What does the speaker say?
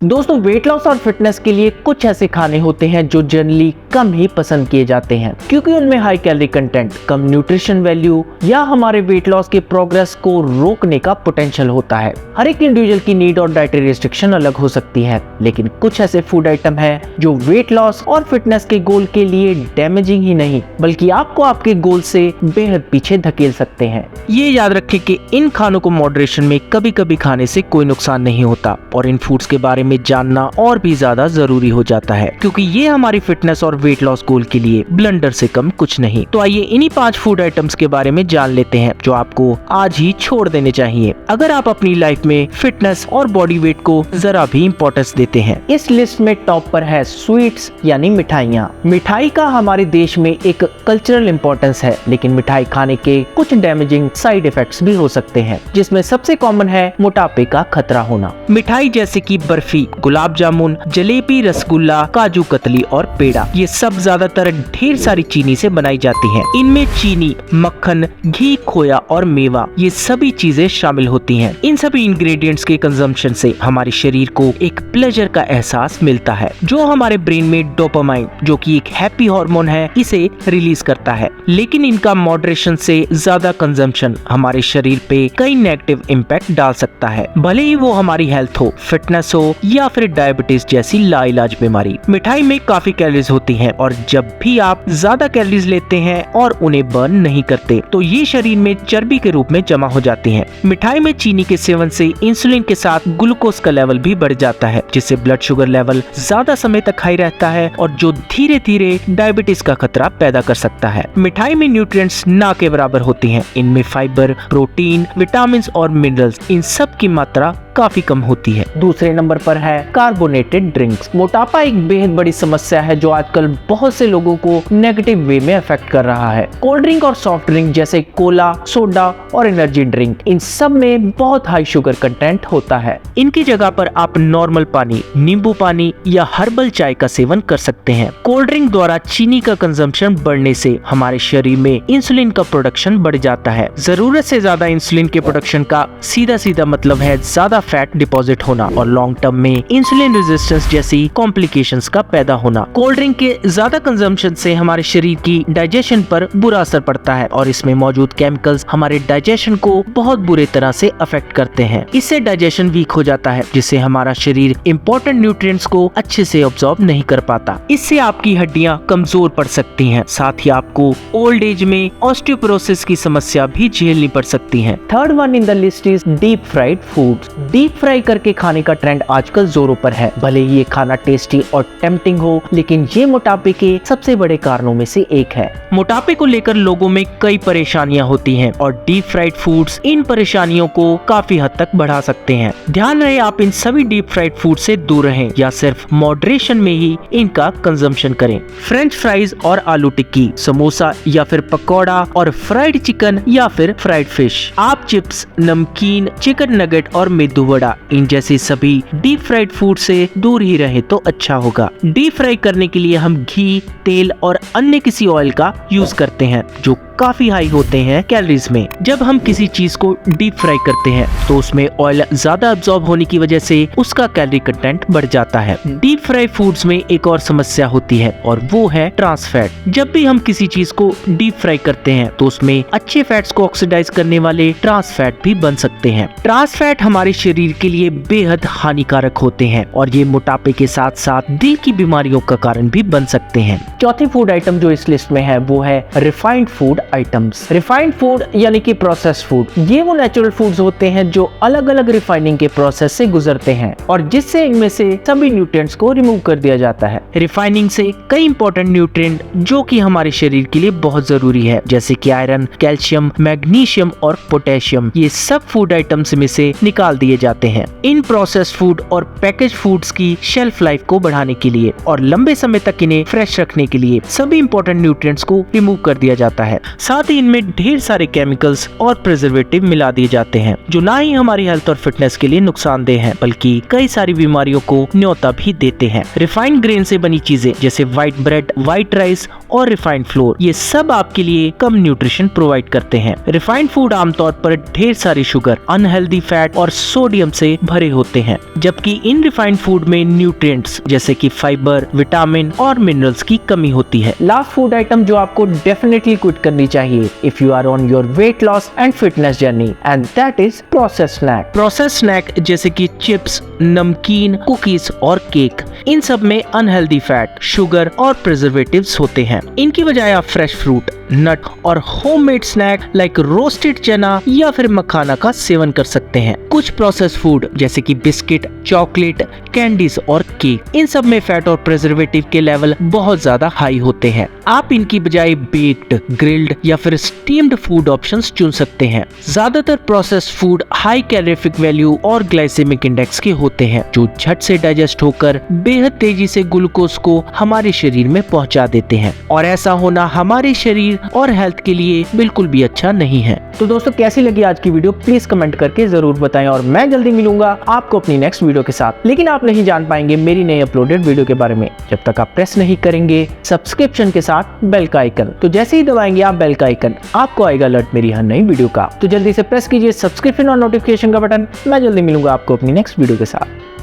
दोस्तों, weight loss और fitness के लिए कुछ ऐसे खाने होते हैं जो जनरली कम ही पसंद किए जाते हैं क्योंकि उनमें हाई कैलोरी कंटेंट, कम न्यूट्रिशन वैल्यू या हमारे वेट लॉस के प्रोग्रेस को रोकने का पोटेंशियल होता है। हर एक इंडिविजुअल की नीड और डाइटरी रिस्ट्रिक्शन अलग हो सकती है, लेकिन कुछ ऐसे फूड आइटम है जो वेट लॉस और फिटनेस के गोल के लिए डैमेजिंग ही नहीं बल्कि आपको आपके गोल से बेहद पीछे धकेल सकते हैं। ये याद रखें कि इन खानों को मॉडरेशन में कभी कभी खाने से कोई नुकसान नहीं होता और इन फूड्स के बारे में जानना और भी ज्यादा जरूरी हो जाता है क्योंकि ये हमारी फिटनेस और वेट लॉस गोल के लिए ब्लंडर से कम कुछ नहीं। तो आइए इन्हीं 5 फूड आइटम्स के बारे में जान लेते हैं जो आपको आज ही छोड़ देने चाहिए अगर आप अपनी लाइफ में फिटनेस और बॉडी वेट को जरा भी इम्पोर्टेंस देते हैं। इस लिस्ट में टॉप पर है स्वीट्स यानी मिठाइयाँ। मिठाई का हमारे देश में एक कल्चरल इम्पोर्टेंस है, लेकिन मिठाई खाने के कुछ डैमेजिंग साइड इफेक्ट्स भी हो सकते हैं, जिसमें सबसे कॉमन है मोटापे का खतरा होना। मिठाई जैसे कि बर्फी, गुलाब जामुन, जलेबी, रसगुल्ला, काजू कतली और पेड़ा, ये सब ज्यादातर ढेर सारी चीनी से बनाई जाती हैं। इनमें चीनी, मक्खन, घी, खोया और मेवा, ये सभी चीजें शामिल होती हैं। इन सभी इंग्रेडिएंट्स के कंजम्पशन से हमारे शरीर को एक प्लेजर का एहसास मिलता है जो हमारे ब्रेन में डोपामाइन, जो कि एक हैप्पी हार्मोन है, इसे रिलीज करता है। लेकिन इनका मॉडरेशन से ज्यादा कंजम्पशन हमारे शरीर पे कई नेगेटिव इम्पैक्ट डाल सकता है, भले ही वो हमारी हेल्थ हो, फिटनेस हो या फिर डायबिटीज जैसी लाइलाज बीमारी। मिठाई में काफी कैलोरीज होती हैं और जब भी आप ज्यादा कैलोरीज लेते हैं और उन्हें बर्न नहीं करते तो ये शरीर में चर्बी के रूप में जमा हो जाती हैं। मिठाई में चीनी के सेवन से इंसुलिन के साथ ग्लूकोज का लेवल भी बढ़ जाता है, जिससे ब्लड शुगर लेवल ज्यादा समय तक हाई रहता है और जो धीरे धीरे डायबिटीज का खतरा पैदा कर सकता है। मिठाई में न्यूट्रिएंट्स ना के बराबर होती हैं। इनमें फाइबर, प्रोटीन, विटामिन और मिनरल्स, इन सब की मात्रा काफी कम होती है। दूसरे नंबर पर है कार्बोनेटेड ड्रिंक्स। मोटापा एक बेहद बड़ी समस्या है जो आजकल बहुत से लोगों को नेगेटिव वे में अफेक्ट कर रहा है। कोल्ड ड्रिंक और सॉफ्ट ड्रिंक जैसे कोला, सोडा और एनर्जी ड्रिंक, इन सब में बहुत हाई शुगर कंटेंट होता है। इनकी जगह पर आप नॉर्मल पानी, नींबू पानी या हर्बल चाय का सेवन कर सकते हैं। कोल्ड ड्रिंक द्वारा चीनी का कंजम्पशन बढ़ने से हमारे शरीर में इंसुलिन का प्रोडक्शन बढ़ जाता है। जरूरत से ज्यादा इंसुलिन के प्रोडक्शन का सीधा सीधा मतलब है ज्यादा फैट डिपॉजिट होना और लॉन्ग टर्म में इंसुलिन रेजिस्टेंस जैसी कॉम्प्लिकेशंस का पैदा होना। कोल्ड ड्रिंक के ज्यादा कंजम्पशन से हमारे शरीर की डाइजेशन पर बुरा असर पड़ता है और इसमें मौजूद केमिकल्स हमारे डाइजेशन को बहुत बुरे तरह से अफेक्ट करते हैं। इससे डाइजेशन वीक हो जाता है, जिससे हमारा शरीर इंपॉर्टेंट न्यूट्रिएंट्स को अच्छे से ऑब्जॉर्ब नहीं कर पाता। इससे आपकी हड्डियां कमजोर पड़ सकती हैं, साथ ही आपको ओल्ड एज में ऑस्टियोपोरोसिस की समस्या भी झेलनी पड़ सकती है। Third one in the list is deep fried foods. Deep fry करके खाने का ट्रेंड आजकल जोरों पर है। भले ही ये खाना टेस्टी और टेम्पटिंग हो, लेकिन ये मोटापे के सबसे बड़े कारणों में से एक है। मोटापे को लेकर लोगों में कई परेशानियां होती हैं और डीप फ्राइड फूड्स इन परेशानियों को काफी हद तक बढ़ा सकते हैं। ध्यान रहे आप इन सभी डीप फ्राइड फूड से दूर रहें या सिर्फ मॉडरेशन में ही इनका कंजम्पशन करें। फ्रेंच फ्राइज और आलू टिक्की, समोसा या फिर पकौड़ा और फ्राइड चिकन या फिर फ्राइड फिश, आप चिप्स, नमकीन, चिकन नगेट और मेदू वड़ा, इन जैसे सभी डीप फ्राइड फूड से दूर ही रहे तो अच्छा होगा। डीप फ्राई करने के लिए हम घी, तेल और अन्य किसी ऑयल का यूज करते हैं जो काफी हाई होते हैं कैलोरीज में। जब हम किसी चीज को डीप फ्राई करते हैं तो उसमें ऑयल ज्यादा अब्सॉर्ब होने की वजह से उसका कैलोरी कंटेंट बढ़ जाता है। डीप फ्राई फूड्स में एक और समस्या होती है और वो है ट्रांस फैट। जब भी हम किसी चीज को डीप फ्राई करते हैं तो उसमें अच्छे फैट्स को ऑक्सीडाइज करने वाले ट्रांस फैट भी बन सकते हैं। ट्रांस फैट हमारे शरीर के लिए बेहद हानिकारक होते हैं और ये मोटापे के साथ साथ दिल की बीमारियों का कारण भी बन सकते हैं। चौथी फूड आइटम जो इस लिस्ट में है वो है refined food items. Refined food यानी कि प्रोसेस्ड फूड, ये वो नेचुरल फूड्स होते हैं जो अलग अलग रिफाइनिंग के प्रोसेस से गुजरते हैं और जिससे इनमें से सभी न्यूट्रिएंट्स को रिमूव कर दिया जाता है। रिफाइनिंग से कई इंपॉर्टेंट न्यूट्रिएंट जो कि हमारे शरीर के लिए बहुत जरूरी है, जैसे कि आयरन, कैल्शियम, मैग्नीशियम और पोटेशियम, ये सब फूड आइटम्स में से निकाल दिए जाते हैं। इन प्रोसेस्ड फूड और पैकेज फूड्स की शेल्फ लाइफ को बढ़ाने के लिए और लंबे समय तक इन्हें फ्रेश रखने के लिए सभी इंपॉर्टेंट न्यूट्रिएंट्स को रिमूव कर दिया जाता है। साथ ही इनमें ढेर सारे केमिकल्स और प्रिजर्वेटिव मिला दिए जाते हैं जो ना ही हमारी हेल्थ और फिटनेस के लिए नुकसानदेह हैं बल्कि कई सारी बीमारियों को न्योता भी देते हैं। रिफाइंड ग्रेन से बनी चीजें जैसे व्हाइट ब्रेड, व्हाइट राइस और रिफाइंड फ्लोर, ये सब आपके लिए कम न्यूट्रिशन प्रोवाइड करते हैं। रिफाइंड फूड आमतौर पर ढेर सारी शुगर, अनहेल्दी फैट और सोडियम से भरे होते हैं, जबकि इन रिफाइंड फूड में न्यूट्रिएंट्स जैसे कि फाइबर, विटामिन और मिनरल्स की कमी होती है। लास्ट फूड आइटम जो आपको डेफिनेटली क्विट करनी चाहिए if you are on your weight loss and fitness journey, and that is processed snack. Processed snack जैसे कि चिप्स, नमकीन, कुकीज और केक, इन सब में अनहेल्दी फैट, शुगर और प्रिजर्वेटिव्स होते हैं। इनकी बजाय आप फ्रेश फ्रूट, नट और होममेड स्नैक लाइक रोस्टेड चना या फिर मखाना का सेवन कर सकते हैं। कुछ प्रोसेस्ड फूड जैसे कि बिस्किट, चॉकलेट, कैंडीज और केक, इन सब में फैट और प्रिजर्वेटिव के लेवल बहुत ज्यादा हाई होते हैं। आप इनकी बजाय बेक्ड, ग्रिल्ड या फिर स्टीम्ड फूड ऑप्शंस चुन सकते हैं। ज्यादातर processed food high calorific value और ग्लाइसेमिक इंडेक्स के होते हैं जो झट से डाइजेस्ट होकर बेहद तेजी से ग्लूकोज को हमारे शरीर में पहुंचा देते हैं, और ऐसा होना हमारे शरीर और हेल्थ के लिए बिल्कुल भी अच्छा नहीं है। तो दोस्तों, कैसी लगी आज की वीडियो प्लीज कमेंट करके जरूर बताएं, और मैं जल्दी मिलूंगा आपको अपनी नेक्स्ट वीडियो के साथ। लेकिन आप नहीं जान पाएंगे मेरी नई अपलोडेड वीडियो के बारे में जब तक आप प्रेस नहीं करेंगे सब्सक्रिप्शन के साथ बेल का आइकन। तो जैसे ही दबाएंगे आप बेल का आइकन, आपको आएगा अलर्ट मेरी हर नई वीडियो का। तो जल्दी से प्रेस कीजिए सब्सक्रिप्शन और नोटिफिकेशन का बटन। मैं जल्दी मिलूंगा आपको अपनी नेक्स्ट वीडियो के साथ।